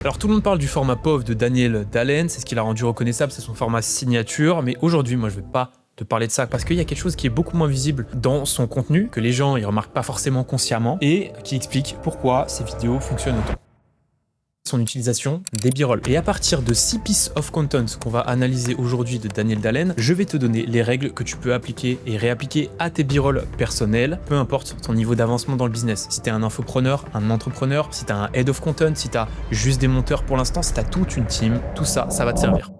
Alors tout le monde parle du format POV de Daniel Dalen, c'est ce qui l'a rendu reconnaissable, c'est son format signature, mais aujourd'hui moi je vais pas te parler de ça parce qu'il y a quelque chose qui est beaucoup moins visible dans son contenu, que les gens ils remarquent pas forcément consciemment, et qui explique pourquoi ces vidéos fonctionnent autant. Son utilisation des b-rolls. Et à partir de 6 pieces of content qu'on va analyser aujourd'hui de Daniel Dalen, je vais te donner les règles que tu peux appliquer et réappliquer à tes b-rolls personnels, peu importe ton niveau d'avancement dans le business. Si t'es un infopreneur, un entrepreneur, si t'as un head of content, si t'as juste des monteurs pour l'instant, si t'as toute une team, tout ça, ça va te servir.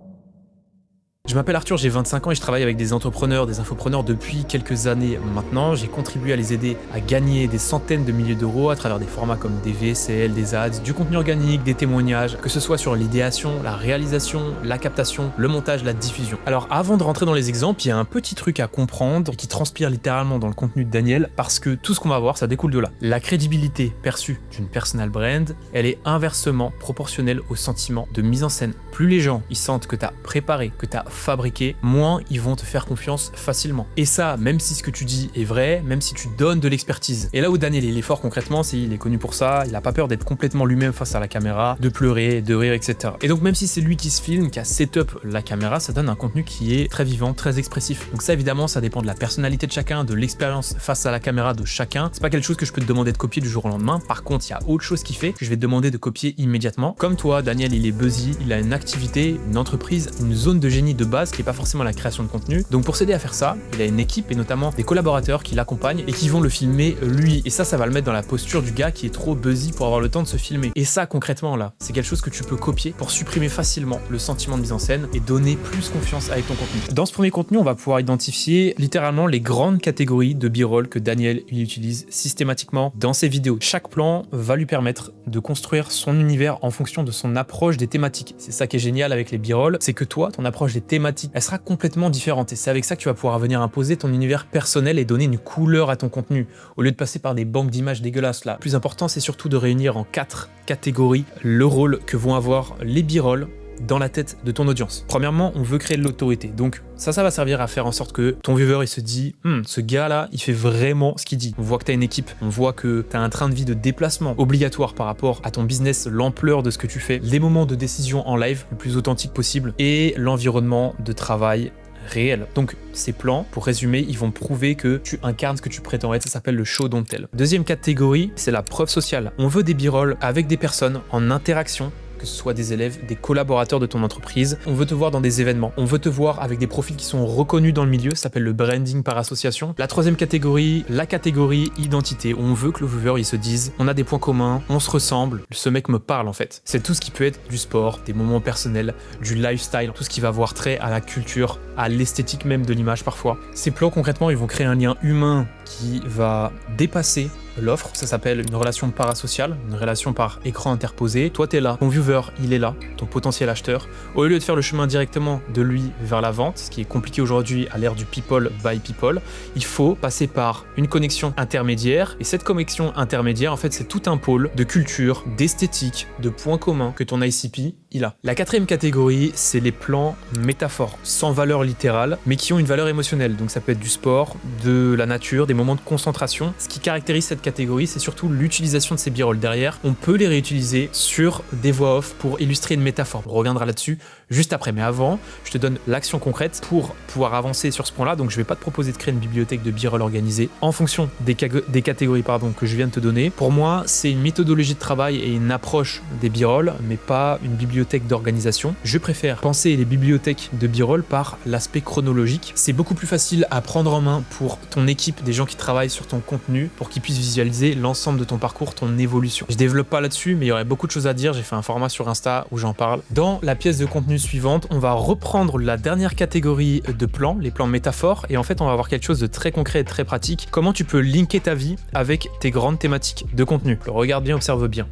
Je m'appelle Arthur, j'ai 25 ans et je travaille avec des entrepreneurs, des infopreneurs depuis quelques années maintenant. J'ai contribué à les aider à gagner des centaines de milliers d'euros à travers des formats comme des VSL, des ads, du contenu organique, des témoignages, que ce soit sur l'idéation, la réalisation, la captation, le montage, la diffusion. Alors avant de rentrer dans les exemples, il y a un petit truc à comprendre qui transpire littéralement dans le contenu de Daniel parce que tout ce qu'on va voir, ça découle de là. La crédibilité perçue d'une personal brand, elle est inversement proportionnelle au sentiment de mise en scène. Plus les gens ils sentent que tu as préparé, que tu as fabriqué, moins ils vont te faire confiance facilement. Et ça, même si ce que tu dis est vrai, même si tu donnes de l'expertise. Et là où Daniel il est fort concrètement, c'est qu'il est connu pour ça, il a pas peur d'être complètement lui-même face à la caméra, de pleurer, de rire, etc. Et donc même si c'est lui qui se filme, qui a setup la caméra, ça donne un contenu qui est très vivant, très expressif. Donc ça évidemment, ça dépend de la personnalité de chacun, de l'expérience face à la caméra de chacun. C'est pas quelque chose que je peux te demander de copier du jour au lendemain. Par contre, il y a autre chose qui fait que je vais te demander de copier immédiatement. Comme toi, Daniel, il est buzzy, il a une activité, une entreprise, une zone de génie de base qui est pas forcément la création de contenu. Donc pour s'aider à faire ça, il a une équipe et notamment des collaborateurs qui l'accompagnent et qui vont le filmer lui. Et ça va le mettre dans la posture du gars qui est trop buzzy pour avoir le temps de se filmer. Et ça concrètement là, c'est quelque chose que tu peux copier pour supprimer facilement le sentiment de mise en scène et donner plus confiance avec ton contenu. Dans ce premier contenu, on va pouvoir identifier littéralement les grandes catégories de b-roll que Daniel il utilise systématiquement dans ses vidéos. Chaque plan va lui permettre de construire son univers en fonction de son approche des thématiques. C'est ça qui est génial avec les b-roll, c'est que toi, ton approche des thématiques, elle sera complètement différente et c'est avec ça que tu vas pouvoir venir imposer ton univers personnel et donner une couleur à ton contenu au lieu de passer par des banques d'images dégueulasses là. Le plus important, c'est surtout de réunir en 4 catégories le rôle que vont avoir les b-roll dans la tête de ton audience. Premièrement, on veut créer de l'autorité. Donc ça va servir à faire en sorte que ton viewer il se dit ce gars là il fait vraiment ce qu'il dit. On voit que tu as une équipe, on voit que tu as un train de vie de déplacement obligatoire par rapport à ton business, l'ampleur de ce que tu fais, les moments de décision en live le plus authentique possible et l'environnement de travail réel. Donc ces plans, pour résumer, ils vont prouver que tu incarnes ce que tu prétends être, ça s'appelle le show don't tell. Deuxième catégorie, c'est la preuve sociale. On veut des b-roll avec des personnes en interaction, que ce soit des élèves, des collaborateurs de ton entreprise. On veut te voir dans des événements. On veut te voir avec des profils qui sont reconnus dans le milieu. Ça s'appelle le branding par association. La troisième catégorie, la catégorie identité. On veut que le viewer il se dise on a des points communs, on se ressemble. Ce mec me parle en fait. C'est tout ce qui peut être du sport, des moments personnels, du lifestyle, tout ce qui va avoir trait à la culture, à l'esthétique même de l'image parfois. Ces plans concrètement, ils vont créer un lien humain qui va dépasser l'offre. Ça s'appelle une relation parasociale, une relation par écran interposé. Toi, t'es là, ton viewer, il est là, ton potentiel acheteur. Au lieu de faire le chemin directement de lui vers la vente, ce qui est compliqué aujourd'hui à l'ère du people by people, il faut passer par une connexion intermédiaire. Et cette connexion intermédiaire, en fait, c'est tout un pôle de culture, d'esthétique, de points communs que ton ICP, il a. La quatrième catégorie, c'est les plans métaphores, sans valeur littérale, mais qui ont une valeur émotionnelle. Donc ça peut être du sport, de la nature, des moments de concentration. Ce qui caractérise cette catégorie, c'est surtout l'utilisation de ces b-rolls derrière. On peut les réutiliser sur des voix off pour illustrer une métaphore. On reviendra là-dessus juste après. Mais avant, je te donne l'action concrète pour pouvoir avancer sur ce point-là. Donc je vais pas te proposer de créer une bibliothèque de b-roll organisée en fonction des catégories que je viens de te donner. Pour moi, c'est une méthodologie de travail et une approche des b-roll, mais pas une bibliothèque d'organisation. Je préfère penser les bibliothèques de b-roll par l'aspect chronologique. C'est beaucoup plus facile à prendre en main pour ton équipe, des gens qui travaillent sur ton contenu, pour qu'ils puissent visualiser l'ensemble de ton parcours, ton évolution. Je développe pas là-dessus, mais il y aurait beaucoup de choses à dire. J'ai fait un format sur Insta où j'en parle. Dans la pièce de contenu suivante, on va reprendre la dernière catégorie de plans, les plans métaphores, et en fait, on va avoir quelque chose de très concret et très pratique. Comment tu peux linker ta vie avec tes grandes thématiques de contenu. Regarde bien, observe bien.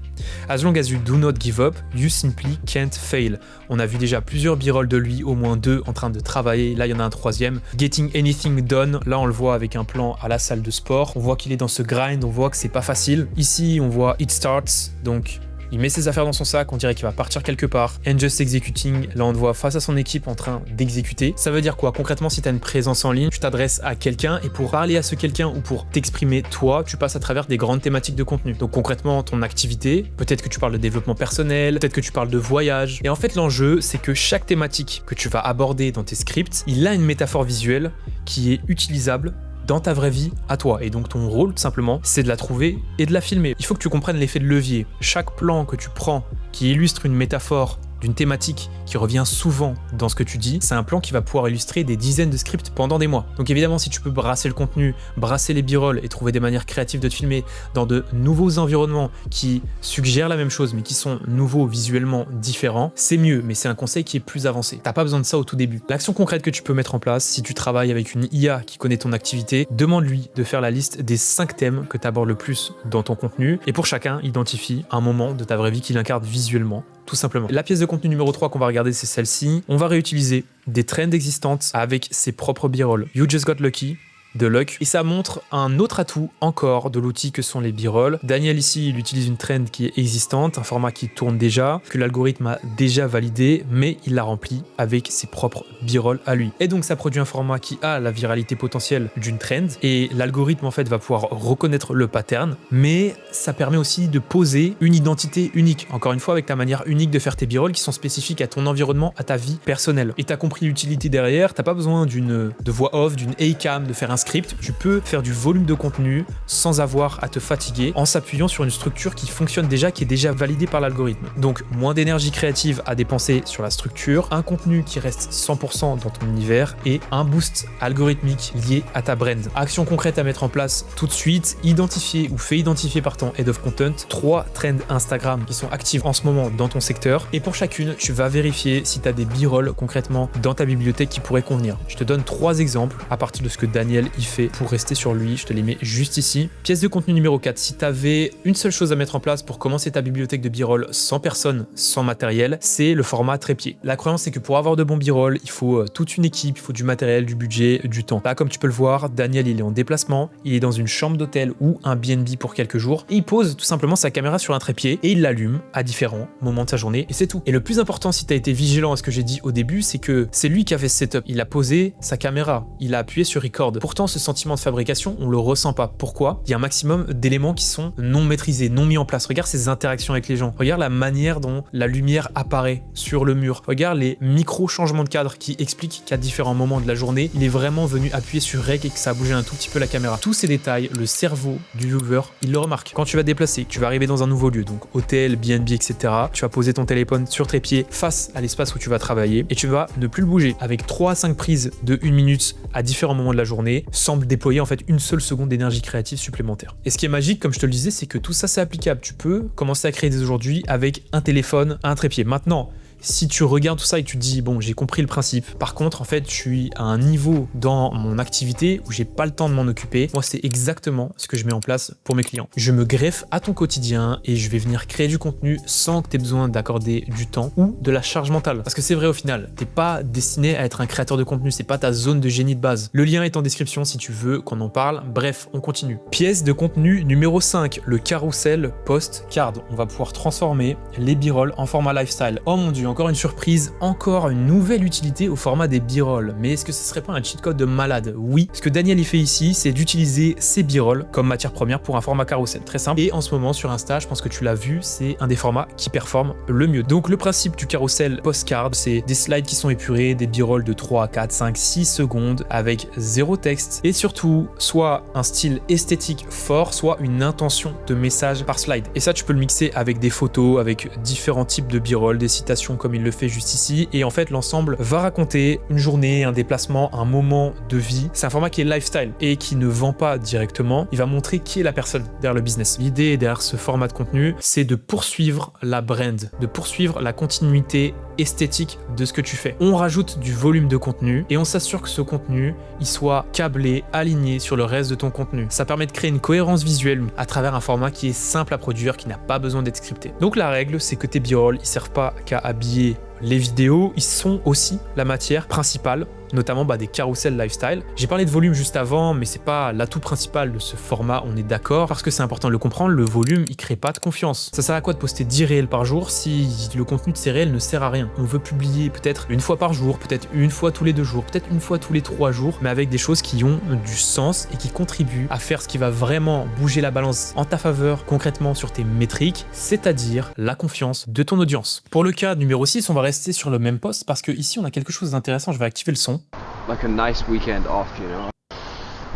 As long as you do not give up, you simply can't fail. On a vu déjà plusieurs b-rolls de lui, au moins 2 en train de travailler. Là, il y en a un troisième. Getting anything done. Là, on le voit avec un plan à la salle de sport. On voit qu'il est dans ce grind, on voit que c'est pas facile. Ici, on voit it starts, donc Il met ses affaires dans son sac, on dirait qu'il va partir quelque part. And just executing, là on te voit face à son équipe en train d'exécuter. Ça veut dire quoi? Concrètement, si tu as une présence en ligne, tu t'adresses à quelqu'un et pour parler à ce quelqu'un ou pour t'exprimer toi, tu passes à travers des grandes thématiques de contenu. Donc concrètement, ton activité, peut-être que tu parles de développement personnel, peut-être que tu parles de voyage. Et en fait, l'enjeu, c'est que chaque thématique que tu vas aborder dans tes scripts, il a une métaphore visuelle qui est utilisable dans ta vraie vie à toi. Et donc ton rôle, tout simplement, c'est de la trouver et de la filmer. Il faut que tu comprennes l'effet de levier. Chaque plan que tu prends qui illustre une métaphore d'une thématique qui revient souvent dans ce que tu dis, c'est un plan qui va pouvoir illustrer des dizaines de scripts pendant des mois. Donc évidemment, si tu peux brasser le contenu, brasser les b-rolls et trouver des manières créatives de te filmer dans de nouveaux environnements qui suggèrent la même chose mais qui sont nouveaux visuellement différents, c'est mieux, mais c'est un conseil qui est plus avancé. T'as pas besoin de ça au tout début. L'action concrète que tu peux mettre en place, si tu travailles avec une IA qui connaît ton activité, demande-lui de faire la liste des 5 thèmes que tu abordes le plus dans ton contenu et pour chacun, identifie un moment de ta vraie vie qu'il incarne visuellement. Tout simplement. La pièce de contenu numéro 3 qu'on va regarder, c'est celle-ci. On va réutiliser des trends existantes avec ses propres b-rolls. You just got lucky. De luck. Et ça montre un autre atout encore de l'outil que sont les b-rolls. Daniel ici, il utilise une trend qui est existante, un format qui tourne déjà, que l'algorithme a déjà validé, mais il l'a rempli avec ses propres b-rolls à lui. Et donc ça produit un format qui a la viralité potentielle d'une trend et l'algorithme en fait va pouvoir reconnaître le pattern, mais ça permet aussi de poser une identité unique. Encore une fois, avec ta manière unique de faire tes b-rolls qui sont spécifiques à ton environnement, à ta vie personnelle. Et t'as compris l'utilité derrière, t'as pas besoin de voix off, d'une A-cam, de faire un script, tu peux faire du volume de contenu sans avoir à te fatiguer en s'appuyant sur une structure qui fonctionne déjà, qui est déjà validée par l'algorithme. Donc moins d'énergie créative à dépenser sur la structure, un contenu qui reste 100% dans ton univers et un boost algorithmique lié à ta brand. Action concrète à mettre en place tout de suite, identifier ou fait identifier par ton Head of Content 3 trends Instagram qui sont actives en ce moment dans ton secteur et pour chacune, tu vas vérifier si tu as des b-rolls concrètement dans ta bibliothèque qui pourraient convenir. Je te donne 3 exemples à partir de ce que Daniel il fait pour rester sur lui, je te les mets juste ici. Pièce de contenu numéro 4, si tu avais une seule chose à mettre en place pour commencer ta bibliothèque de b-roll sans personne, sans matériel, c'est le format trépied. La croyance c'est que pour avoir de bons b-roll, il faut toute une équipe, il faut du matériel, du budget, du temps. Là comme tu peux le voir, Daniel il est en déplacement, il est dans une chambre d'hôtel ou un B&B pour quelques jours et il pose tout simplement sa caméra sur un trépied et il l'allume à différents moments de sa journée et c'est tout. Et le plus important si tu as été vigilant à ce que j'ai dit au début, c'est que c'est lui qui a fait ce setup. Il a posé sa caméra, il a appuyé sur record. Pourtant ce sentiment de fabrication, on le ressent pas. Pourquoi? Il y a un maximum d'éléments qui sont non maîtrisés, non mis en place. Regarde ses interactions avec les gens. Regarde la manière dont la lumière apparaît sur le mur. Regarde les micro-changements de cadre qui expliquent qu'à différents moments de la journée, il est vraiment venu appuyer sur rec et que ça a bougé un tout petit peu la caméra. Tous ces détails, le cerveau du viewer, il le remarque. Quand tu vas te déplacer, tu vas arriver dans un nouveau lieu, donc hôtel, B&B, etc. Tu vas poser ton téléphone sur trépied face à l'espace où tu vas travailler et tu vas ne plus le bouger. Avec 3 à 5 prises de 1 minute à différents moments de la journée, semble déployer en fait une seule seconde d'énergie créative supplémentaire. Et ce qui est magique, comme je te le disais, c'est que tout ça c'est applicable. Tu peux commencer à créer dès aujourd'hui avec un téléphone, un trépied. Maintenant, si tu regardes tout ça et tu te dis bon j'ai compris le principe, par contre en fait je suis à un niveau dans mon activité où j'ai pas le temps de m'en occuper, moi c'est exactement ce que je mets en place pour mes clients. Je me greffe à ton quotidien et je vais venir créer du contenu sans que tu aies besoin d'accorder du temps ou de la charge mentale. Parce que c'est vrai au final, t'es pas destiné à être un créateur de contenu, c'est pas ta zone de génie de base. Le lien est en description si tu veux qu'on en parle. Bref, on continue. Pièce de contenu numéro 5, le carrousel post-card. On va pouvoir transformer les b-rolls en format lifestyle. Oh mon dieu, encore une surprise, encore une nouvelle utilité au format des b-rolls. Mais est-ce que ce serait pas un cheat code de malade? Oui. Ce que Daniel y fait ici, c'est d'utiliser ces b-rolls comme matière première pour un format carrousel. Très simple. Et en ce moment sur Insta, je pense que tu l'as vu, c'est un des formats qui performe le mieux. Donc le principe du carrousel post-card, c'est des slides qui sont épurés, des b-rolls de 3, 4, 5, 6 secondes avec 0 texte et surtout soit un style esthétique fort, soit une intention de message par slide. Et ça, tu peux le mixer avec des photos, avec différents types de b-rolls, des citations comme il le fait juste ici. Et en fait, l'ensemble va raconter une journée, un déplacement, un moment de vie. C'est un format qui est lifestyle et qui ne vend pas directement. Il va montrer qui est la personne derrière le business. L'idée derrière ce format de contenu, c'est de poursuivre la brand, de poursuivre la continuité esthétique de ce que tu fais. On rajoute du volume de contenu et on s'assure que ce contenu, il soit câblé, aligné sur le reste de ton contenu. Ça permet de créer une cohérence visuelle à travers un format qui est simple à produire, qui n'a pas besoin d'être scripté. Donc la règle, c'est que tes b-rolls, ils servent pas qu'à habiller les vidéos, ils sont aussi la matière principale notamment des carousels lifestyle. J'ai parlé de volume juste avant, mais c'est pas l'atout principal de ce format, on est d'accord, parce que c'est important de le comprendre, le volume, il crée pas de confiance. Ça sert à quoi de poster 10 réels par jour si le contenu de ces réels ne sert à rien? On veut publier peut-être une fois par jour, peut-être une fois tous les 2 jours, peut-être une fois tous les 3 jours, mais avec des choses qui ont du sens et qui contribuent à faire ce qui va vraiment bouger la balance en ta faveur concrètement sur tes métriques, c'est-à-dire la confiance de ton audience. Pour le cas numéro 6, on va rester sur le même post parce que ici on a quelque chose d'intéressant, je vais activer le son. Like a nice weekend off, you know.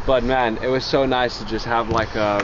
But man, it was so nice to just have like a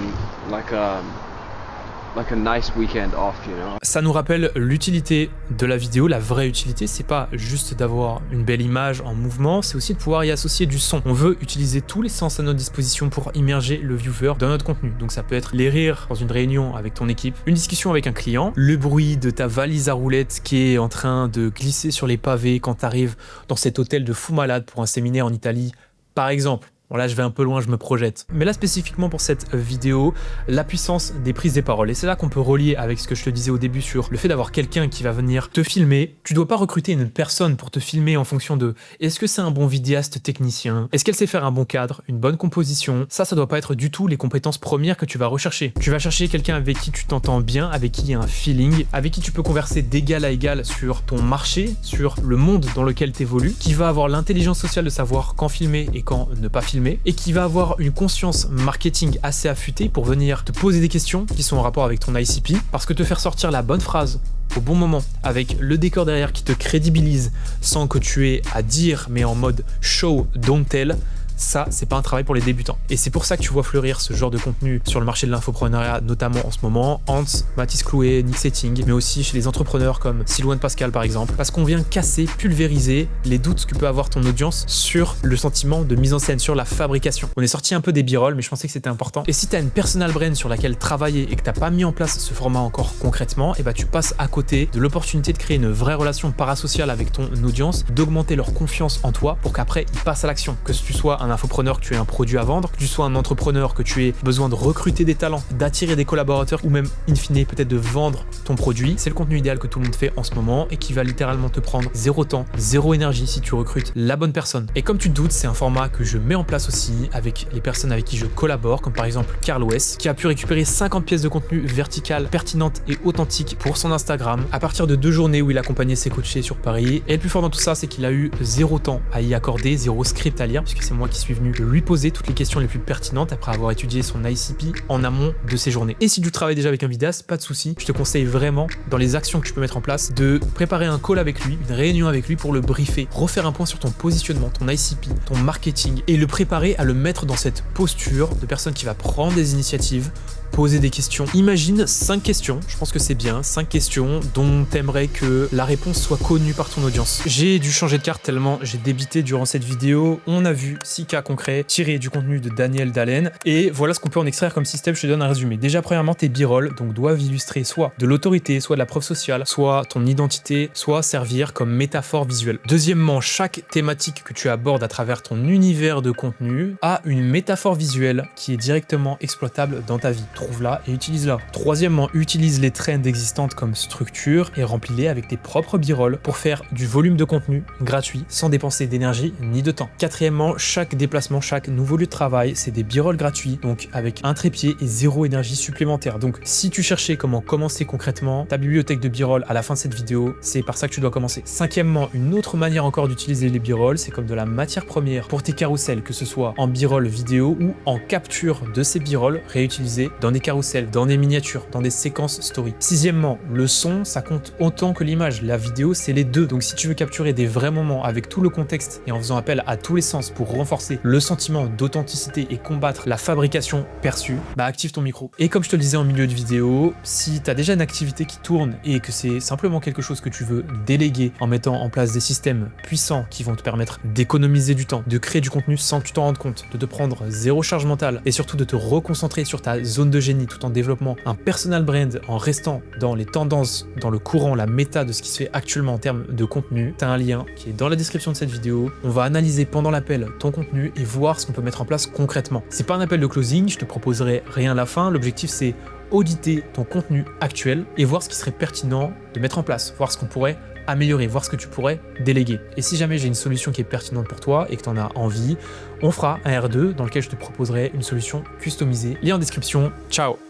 nice weekend off, you know. Ça nous rappelle l'utilité de la vidéo, la vraie utilité, c'est pas juste d'avoir une belle image en mouvement, c'est aussi de pouvoir y associer du son. On veut utiliser tous les sens à notre disposition pour immerger le viewer dans notre contenu. Donc ça peut être les rires dans une réunion avec ton équipe, une discussion avec un client, le bruit de ta valise à roulettes qui est en train de glisser sur les pavés quand tu arrives dans cet hôtel de fou malade pour un séminaire en Italie, par exemple. Bon là je vais un peu loin, je me projette. Mais là spécifiquement pour cette vidéo, la puissance des prises des paroles. Et c'est là qu'on peut relier avec ce que je te disais au début sur le fait d'avoir quelqu'un qui va venir te filmer. Tu dois pas recruter une personne pour te filmer en fonction de est-ce que c'est un bon vidéaste technicien, est-ce qu'elle sait faire un bon cadre, une bonne composition. Ça doit pas être du tout les compétences premières que tu vas rechercher. Tu vas chercher quelqu'un avec qui tu t'entends bien, avec qui il y a un feeling, avec qui tu peux converser d'égal à égal sur ton marché, sur le monde dans lequel tu évolues, qui va avoir l'intelligence sociale de savoir quand filmer et quand ne pas filmer, et qui va avoir une conscience marketing assez affûtée pour venir te poser des questions qui sont en rapport avec ton ICP, parce que te faire sortir la bonne phrase au bon moment, avec le décor derrière qui te crédibilise sans que tu aies à dire, mais en mode show, don't tell, ça, c'est pas un travail pour les débutants. Et c'est pour ça que tu vois fleurir ce genre de contenu sur le marché de l'infopreneuriat, notamment en ce moment, Hans, Mathis Clouet, Nick Setting, mais aussi chez les entrepreneurs comme Sylvain Pascal par exemple, parce qu'on vient casser, pulvériser les doutes que peut avoir ton audience sur le sentiment de mise en scène, sur la fabrication. On est sorti un peu des b-rolls, mais je pensais que c'était important. Et si tu as une personal brand sur laquelle travailler et que t'as pas mis en place ce format encore concrètement, et tu passes à côté de l'opportunité de créer une vraie relation parasociale avec ton audience, d'augmenter leur confiance en toi pour qu'après ils passent à l'action, que tu sois un infopreneur, que tu aies un produit à vendre, que tu sois un entrepreneur, que tu aies besoin de recruter des talents, d'attirer des collaborateurs ou même in fine peut-être de vendre ton produit. C'est le contenu idéal que tout le monde fait en ce moment et qui va littéralement te prendre 0 temps, 0 énergie si tu recrutes la bonne personne. Et comme tu te doutes, c'est un format que je mets en place aussi avec les personnes avec qui je collabore, comme par exemple Carl West, qui a pu récupérer 50 pièces de contenu vertical, pertinentes et authentiques pour son Instagram à partir de 2 journées où il accompagnait ses coachés sur Paris. Et le plus fort dans tout ça, c'est qu'il a eu 0 temps à y accorder, 0 script à lire, puisque c'est moi qui suis venu lui poser toutes les questions les plus pertinentes après avoir étudié son ICP en amont de ses journées. Et si tu travailles déjà avec un vidéaste, pas de souci, je te conseille vraiment, dans les actions que tu peux mettre en place, de préparer un call avec lui, une réunion avec lui pour le briefer, refaire un point sur ton positionnement, ton ICP, ton marketing, et le préparer à le mettre dans cette posture de personne qui va prendre des initiatives, poser des questions. Imagine 5 questions, je pense que c'est bien, 5 questions dont t'aimerais que la réponse soit connue par ton audience. J'ai dû changer de carte tellement j'ai débité durant cette vidéo. On a vu 6 cas concrets tirés du contenu de Daniel Dalen et voilà ce qu'on peut en extraire comme système. Je te donne un résumé. Déjà, premièrement, tes b-rolls donc doivent illustrer soit de l'autorité, soit de la preuve sociale, soit ton identité, soit servir comme métaphore visuelle. Deuxièmement, chaque thématique que tu abordes à travers ton univers de contenu a une métaphore visuelle qui est directement exploitable dans ta vie. Trouve-la et utilise-la. Troisièmement, utilise les trends existantes comme structure et remplis-les avec tes propres b-rolls pour faire du volume de contenu gratuit sans dépenser d'énergie ni de temps. Quatrièmement, chaque déplacement, chaque nouveau lieu de travail, c'est des b-rolls gratuits, donc avec un trépied et 0 énergie supplémentaire. Donc si tu cherchais comment commencer concrètement ta bibliothèque de b-rolls à la fin de cette vidéo, c'est par ça que tu dois commencer. Cinquièmement, une autre manière encore d'utiliser les b-rolls, c'est comme de la matière première pour tes carousels, que ce soit en b-roll vidéo ou en capture de ces b-rolls réutilisés dans des carousels, dans des miniatures, dans des séquences story. Sixièmement, le son, ça compte autant que l'image. La vidéo, c'est les deux. Donc si tu veux capturer des vrais moments avec tout le contexte et en faisant appel à tous les sens pour renforcer le sentiment d'authenticité et combattre la fabrication perçue, active ton micro. Et comme je te le disais en milieu de vidéo, si tu as déjà une activité qui tourne et que c'est simplement quelque chose que tu veux déléguer en mettant en place des systèmes puissants qui vont te permettre d'économiser du temps, de créer du contenu sans que tu t'en rendes compte, de te prendre 0 charge mentale et surtout de te reconcentrer sur ta zone de génie tout en développant un personal brand en restant dans les tendances, dans le courant, la méta de ce qui se fait actuellement en termes de contenu, tu as un lien qui est dans la description de cette vidéo. On va analyser pendant l'appel ton contenu et voir ce qu'on peut mettre en place concrètement. C'est pas un appel de closing, je te proposerai rien à la fin. L'objectif c'est auditer ton contenu actuel et voir ce qui serait pertinent de mettre en place, voir ce qu'on pourrait améliorer, voir ce que tu pourrais déléguer. Et si jamais j'ai une solution qui est pertinente pour toi et que tu en as envie, on fera un R2 dans lequel je te proposerai une solution customisée. Lien en description. Ciao!